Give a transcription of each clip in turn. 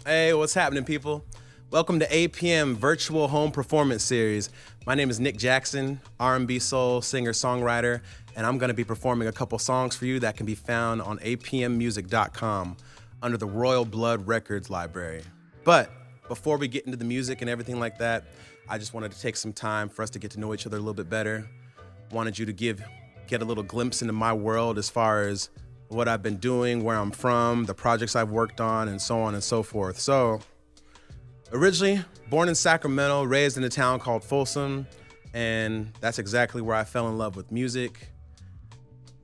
Hey, what's happening, people? Welcome to APM Virtual Home Performance Series. My name is Nic Jackson, R&B soul singer, songwriter, and I'm gonna be performing a couple songs for you that can be found on apmmusic.com under the Royal Blood Records library. But before we get into the music and everything like that, I just wanted to take some time for us to get to know each other a little bit better. Wanted you to get a little glimpse into my world as far as what I've been doing, where I'm from, the projects I've worked on, and so on and so forth. So, originally born in Sacramento, raised in a town called Folsom, and that's exactly where I fell in love with music.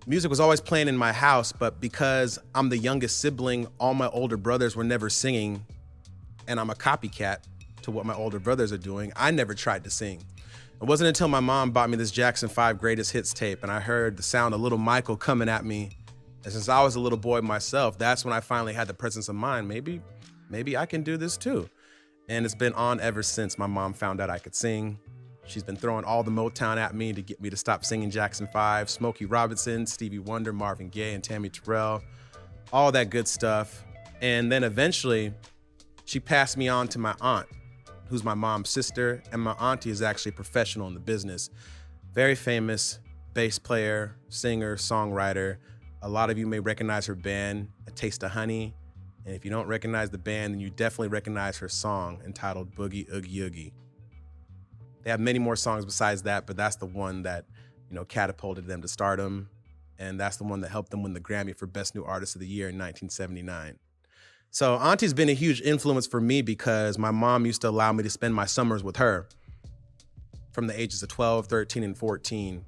Music was always playing in my house, but because I'm the youngest sibling, all my older brothers were never singing, and I'm a copycat to what my older brothers are doing, I never tried to sing. It wasn't until my mom bought me this Jackson 5 Greatest Hits tape, and I heard the sound of Little Michael coming at me. And since I was a little boy myself, that's when I finally had the presence of mind. Maybe I can do this too. And it's been on ever since my mom found out I could sing. She's been throwing all the Motown at me to get me to stop singing Jackson 5, Smokey Robinson, Stevie Wonder, Marvin Gaye, and Tammy Terrell, all that good stuff. And then eventually, she passed me on to my aunt, who's my mom's sister, and my auntie is actually a professional in the business. Very famous bass player, singer, songwriter. A lot of you may recognize her band, A Taste of Honey. And if you don't recognize the band, then you definitely recognize her song entitled Boogie Oogie Oogie. They have many more songs besides that, but that's the one that, catapulted them to stardom. And that's the one that helped them win the Grammy for Best New Artist of the Year in 1979. So Auntie's been a huge influence for me because my mom used to allow me to spend my summers with her from the ages of 12, 13, and 14.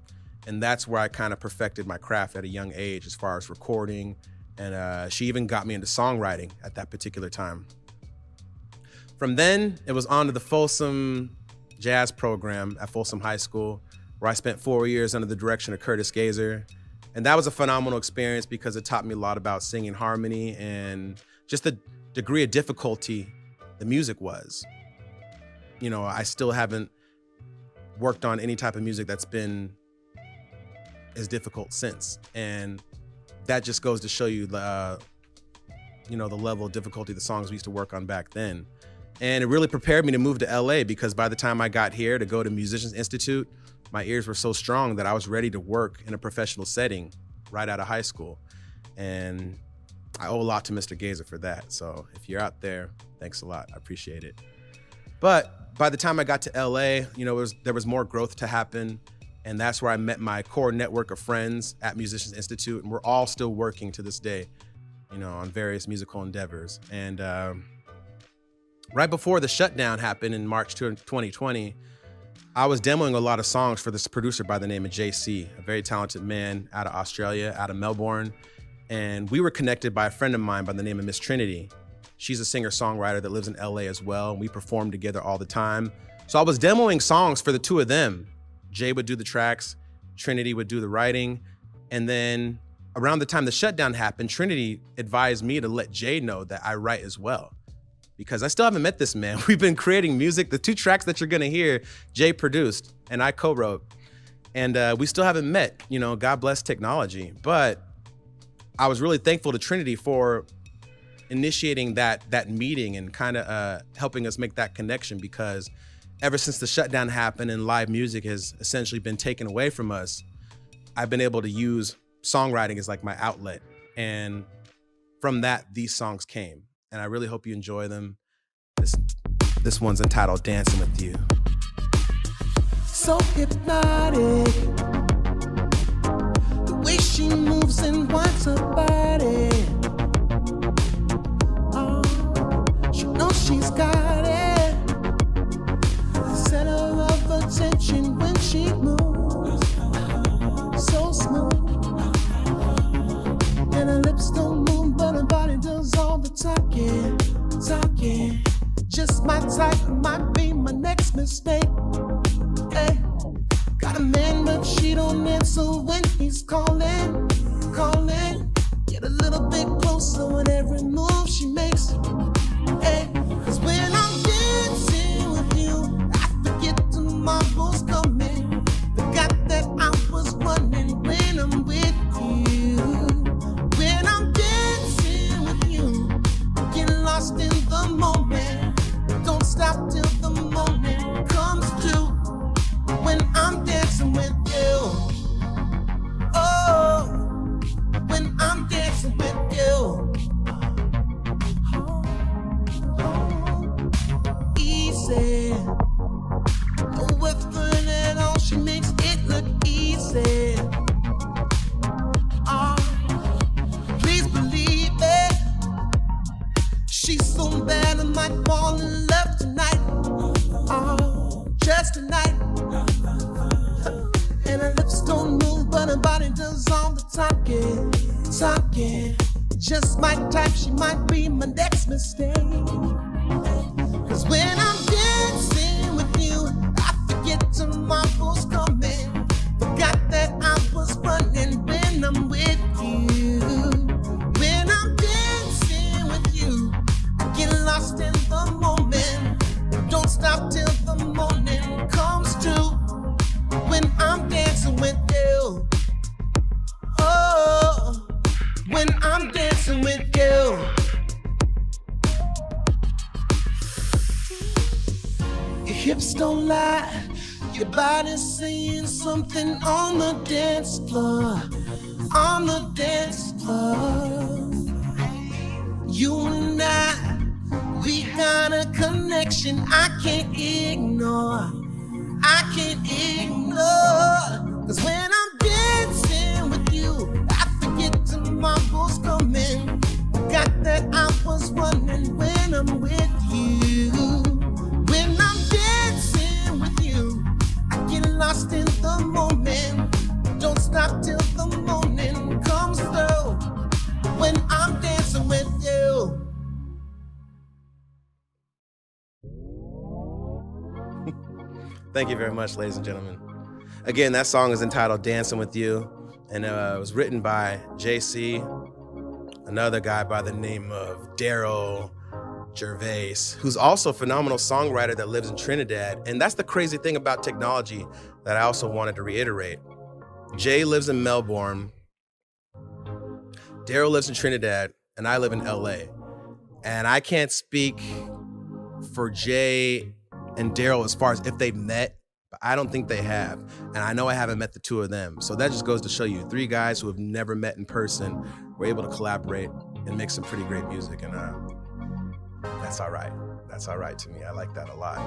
And that's where I kind of perfected my craft at a young age as far as recording. And she even got me into songwriting at that particular time. From then, it was on to the Folsom Jazz program at Folsom High School, where I spent 4 years under the direction of Curtis Gazer. And that was a phenomenal experience because it taught me a lot about singing harmony and just the degree of difficulty the music was. I still haven't worked on any type of music that's been as difficult since. And that just goes to show you the level of difficulty the songs we used to work on back then. And it really prepared me to move to LA because by the time I got here to go to Musicians Institute, my ears were so strong that I was ready to work in a professional setting right out of high school. And I owe a lot to Mr. Gazer for that. So if you're out there, thanks a lot. I appreciate it. But by the time I got to LA, there was more growth to happen. And that's where I met my core network of friends at Musicians Institute. And we're all still working to this day, on various musical endeavors. And right before the shutdown happened in March 2020, I was demoing a lot of songs for this producer by the name of Jhay C, a very talented man out of Australia, out of Melbourne. And we were connected by a friend of mine by the name of Miss Trinity. She's a singer-songwriter that lives in LA as well. And we perform together all the time. So I was demoing songs for the two of them. Jay would do the tracks, Trinity would do the writing. And then around the time the shutdown happened, Trinity advised me to let Jay know that I write as well. Because I still haven't met this man. We've been creating music. The two tracks that you're gonna hear, Jay produced and I co-wrote. And we still haven't met, God bless technology. But I was really thankful to Trinity for initiating that meeting and kind of helping us make that connection because ever since the shutdown happened and live music has essentially been taken away from us, I've been able to use songwriting as like my outlet. And from that, these songs came. And I really hope you enjoy them. This one's entitled Dancing With You. So hypnotic, the way she moves and winds her body. Oh, she knows she's got it. Center of attention when she moves, so smooth. And her lips don't move, but her body does all the talking. Just my type, might be my next mistake. Hey, got a man, but she don't answer when he's calling. Get a little bit closer with every move she makes. Hey, 'cause when I'm dancing with you, I forget tomorrow's coming. Forgot that I was running when I'm with you. When I'm dancing with you, get lost in the moment. us tonight. And her lips don't move, but her body does all the talking. Just my type, she might be my next mistake. Cause when I'm dancing with you, I forget tomorrow's coming. Forgot that I was running when I'm with you. When I'm dancing with you, I get lost in the moment. Don't stop till the morning comes to. When I'm dancing with you, oh, when I'm dancing with you. Your hips don't lie, your body's saying something on the dance floor, on the dance floor. You and I, we got a connection I can't ignore. I can't ignore. Cause when I'm dancing with you, I forget tomorrow's coming. Forgot that I was running when I'm with you. When I'm dancing with you, I get lost in the moment. Don't stop till the morning comes through. When I'm dancing with you. Thank you very much, ladies and gentlemen. Again, that song is entitled Dancing With You, and it was written by Jhay C, another guy by the name of Daryl Gervais, who's also a phenomenal songwriter that lives in Trinidad. And that's the crazy thing about technology that I also wanted to reiterate. Jay lives in Melbourne, Daryl lives in Trinidad, and I live in LA. And I can't speak for Jay and Daryl as far as if they've met, but I don't think they have. And I know I haven't met the two of them. So that just goes to show you, three guys who have never met in person were able to collaborate and make some pretty great music. And that's all right. That's all right to me. I like that a lot.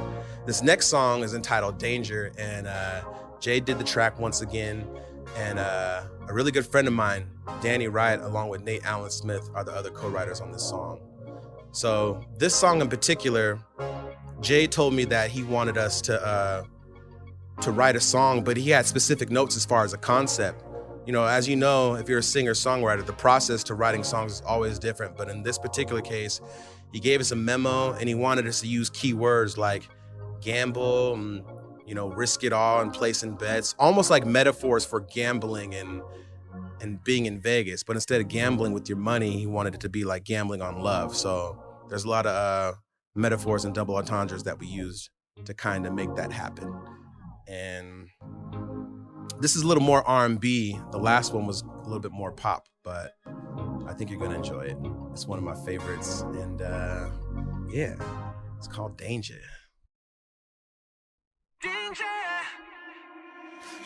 This next song is entitled Danger, and Jay did the track once again. And a really good friend of mine, Danny Wright, along with Nate Allen Smith, are the other co-writers on this song. So this song in particular, Jay told me that he wanted us to write a song, but he had specific notes as far as a concept. You know, as you know, if you're a singer-songwriter, the process to writing songs is always different. But in this particular case, he gave us a memo and he wanted us to use keywords like gamble, and, you know, risk it all and placing bets, almost like metaphors for gambling and being in Vegas. But instead of gambling with your money, he wanted it to be like gambling on love. So there's a lot of metaphors and double entendres that we used to kind of make that happen. And this is a little more R&B. The last one was a little bit more pop, but I think you're gonna enjoy it. It's one of my favorites, and yeah, it's called Danger. Danger.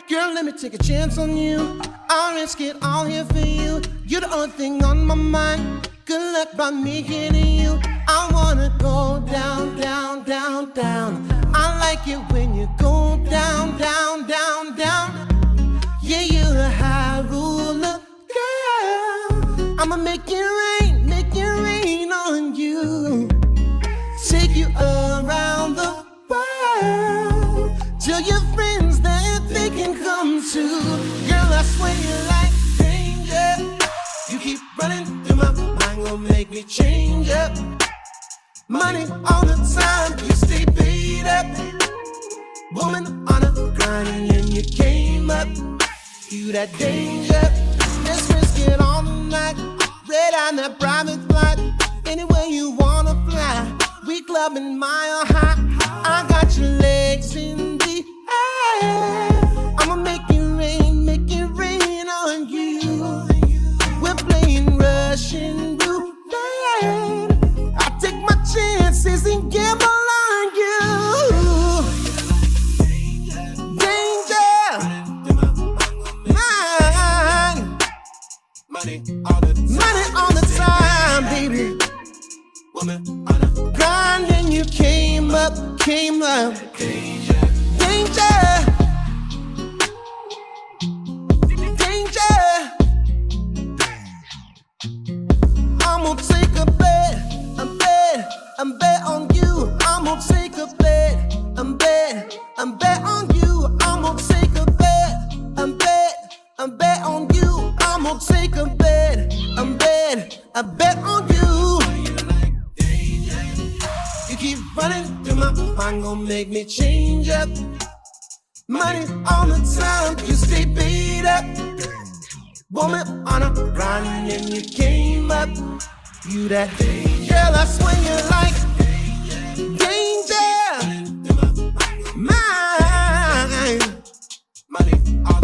Girl, let me take a chance on you. I'll risk it all here for you. You're the only thing on my mind. Good luck by me hitting you. I wanna go down, down, down, down. I like it when you go down, down, down, down. Yeah, you're a high ruler, girl. I'ma make it rain on you. Take you around the world. Tell your friends that they can come too. Girl, I swear you like danger. You keep running through my mind, gonna make me change up. Money all the time, you stay paid up. Woman on the grind and you came up. You that danger. Let's risk it all night. Red on that private flight. Anywhere you wanna fly. We clubbing mile high. I got your legs in the air. I'ma make it rain on you. We're playing Russian roulette. I take my chances and gamble on you. Danger. Money all the time, baby. Grind and you came up. Danger. I'm gonna take a bet on you. I'm gonna take a bet. I'm bet you change up. Money all the time, you stay paid up. Woman on a grind and you came up. You that girl, that's when you like danger. Mine. Money all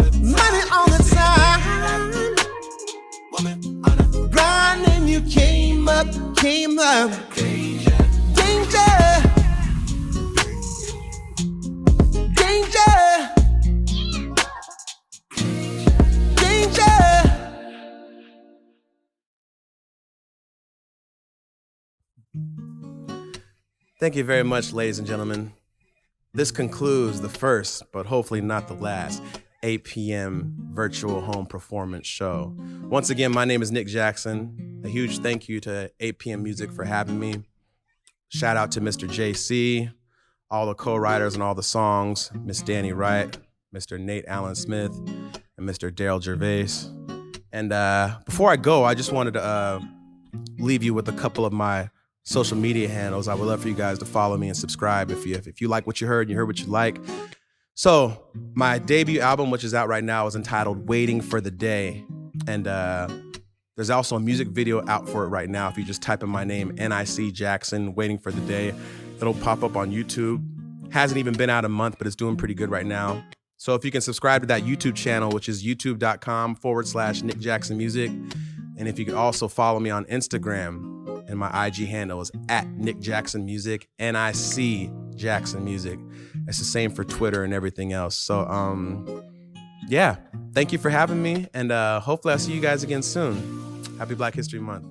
the time. Woman on a grind and you came up. Danger. Thank you very much, ladies and gentlemen. This concludes the first, but hopefully not the last, APM virtual home performance show. Once again, my name is Nic Jackson. A huge thank you to APM Music for having me. Shout out to Mr. Jay C, all the co-writers and all the songs, Miss Danny Wright, Mr. Nate Allen Smith, and Mr. Daryl Gervais. And before I go, I just wanted to leave you with a couple of my social media handles. I would love for you guys to follow me and subscribe if you like what you heard and you heard what you like. So my debut album, which is out right now, is entitled Waiting for the Day. And there's also a music video out for it right now. If you just type in my name, Nic Jackson, Waiting for the Day, it'll pop up on YouTube. Hasn't even been out a month, but it's doing pretty good right now. So if you can subscribe to that YouTube channel, which is youtube.com/Nic Jackson Music. And if you could also follow me on Instagram, and my IG handle is @Nic Jackson Music, NIC Jackson Music. It's the same for Twitter and everything else. So, yeah, thank you for having me. And hopefully I'll see you guys again soon. Happy Black History Month.